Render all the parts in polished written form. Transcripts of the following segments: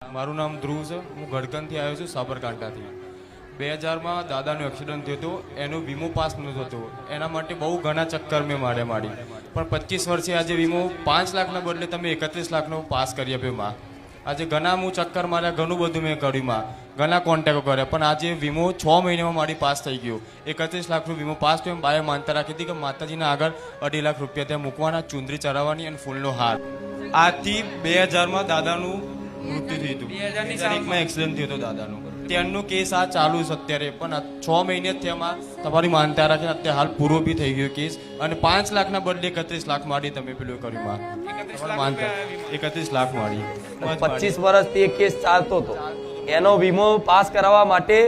મારું નામ ધ્રુવ છે. હું ગડકનથી આવ્યો છું, સાબરકાંઠાથી. 2000માં દાદાનો એક્સિડન્ટ થયો હતો. એનો વીમો પાસ નહોતો થતો. એના માટે બહુ ઘણા ચક્કર મેં મારી પણ 25 વર્ષે આજે વીમો 5 લાખના બદલે તમે 31 લાખનો પાસ કરી આપ્યો માં. આજે ઘણા હું ચક્કર માર્યા, ઘણું બધું મેં કર્યું માં, ઘણા કોન્ટેક્ટો કર્યા, પણ આજે વીમો 6 મહિનામાં મારી પાસ થઈ ગયો. 31 લાખનો વીમો પાસ થયો. બાએ માનતા રાખી હતી કે માતાજીના આગળ 2.5 લાખ રૂપિયા ત્યાં મૂકવાના, ચુંદરી ચડાવવાની અને ફૂલનો હાર. આજથી 2000માં દાદાનું મૃત્યુ થયું હતું. 2001માં એક્સિડન્ટ થયો હતો દાદાનું. ત્યારનો કેસ આ ચાલુ છે અત્યારે, પણ 6 મહિને થયામાં તમારી માનતા રાખીને અત્યારે હાલ પૂરો બી થઈ ગયો કેસ. અને 5 લાખના બદલે 31 લાખ મારી તમે પેલું કર્યું માં. 31 લાખ મારી. 25 વર્ષથી એક કેસ ચાલતો હતો. એનો વીમો પાસ કરાવવા માટે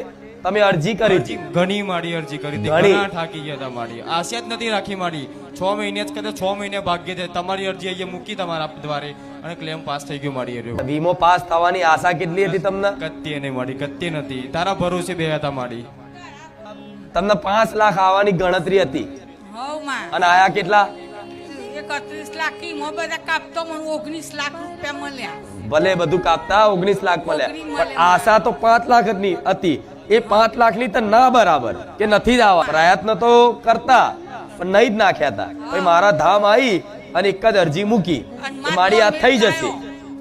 તમે અરજી કરી હતી? ઘણી મારી અરજી કરી હતી, ઘણા થાકી ગયા હતા મારી. આશા જ નથી રાખી મારી. 6 મહિને જ કદાચ 6 મહિને ભાગ્ય છે. તમારી અરજી અહીંયા મૂકી તમારા દ્વારે અને ક્લેમ પાસ થઈ ગયો મારી. વીમો પાસ થવાની આશા કેટલી હતી તમને? કત્તી નહીં મારી, કત્તી નથી. તારા ભરોસે બે હતા મારી. તમને 5 લાખ આવવાની ગણતરી હતી અને આયા કેટલા? 31 લાખ કી મો બધા કાપતો મને 19 લાખ રૂપિયા મળ્યા. ભલે બધું કાપતા 19 લાખ મળ્યા, પણ આશા તો 5 લાખ ની હતી. એ 5 લાખની તો ના બરાબર કે નથી જ આવવા. પ્રયત્ન તો કરતા પણ નહીં જ નાખ્યા હતા. ભાઈ મારા ધામ આવી અને એક જ અરજી મૂકી, મારી આ થઈ જશે.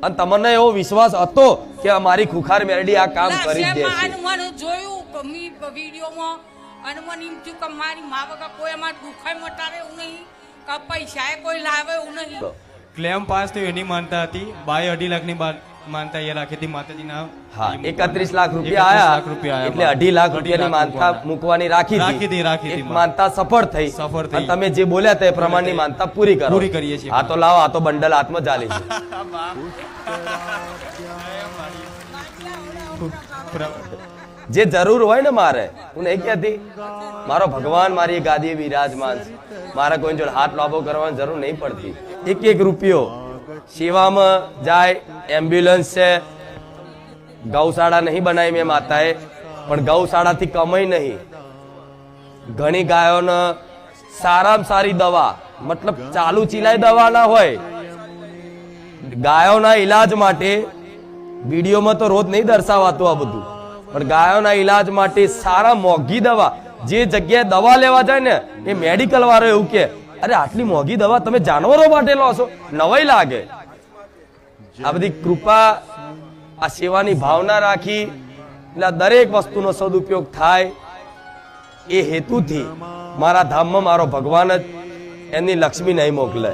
અને તમને એવો વિશ્વાસ હતો કે અમારી ખુખાર મેરડી આ કામ કરી જ દેશે. મને જોયું મી વિડિયોમાં અને મને એમ થયું કે મારી મા વગર કોઈ અમાર દુખાઈ મટાડે એવું નહીં, કે પૈસા કોઈ લાવે એવું નહીં. ક્લેમ પાસ થયો એની માનતા હતી. બાય 2.5 લાખની માનતા એ રાખી હતી માતાજીના. હા, 31 લાખ રૂપિયા આયા એટલે 2.5 લાખ રૂપિયાની માનતા મૂકવાની રાખી હતી. માનતા સફળ થઈ. અને તમે જે બોલ્યા તે પ્રમાણની માનતા પૂરી કરો. પૂરી કરીએ છીએ. હા તો લાવો, આ તો બંડલ હાથમાં ચાલે છે. જે જરૂર હોય ને મારે, હું નહીં કહેતી મારો ભગવાન મારી ગાદી વિરાજમાન છે, મારે કોઈ જોડે હાથ લાંબો કરવાની જરૂર નહીં પડતી. એક રૂપિયો સેવામાં જાય. એમ્બ્યુલન્સ છે, ગૌશાળા નહીં બનાવી મેં માતાએ, પણ ગૌશાળાથી કમાઈ નહીં. ઘણી ગાયોને સારામાં સારી દવા, મતલબ ચાલુ ચીલાઈ દવા ના હોય, ગાયોના ઈલાજ માટે વિડીયોમાં તો રોજ નહીં દર્શાવાતું આ બધું, પણ ગાયોના ઈલાજ માટે સારા મોંઘી દવા. જે જગ્યાએ દવા લેવા જાય ને એ મેડિકલ વાળો એવું કે અરે આટલી મોંઘી દવા તમે જાનવરો માટે લો છો, નવાઈ લાગે. આ બધી કૃપા, આ સેવાની ભાવના રાખી એટલે દરેક વસ્તુનો સદુપયોગ થાય એ હેતુથી મારા ધામમાં મારો ભગવાન જ એમની લક્ષ્મી નહીં મોકલે.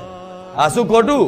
આ શું ખોટું?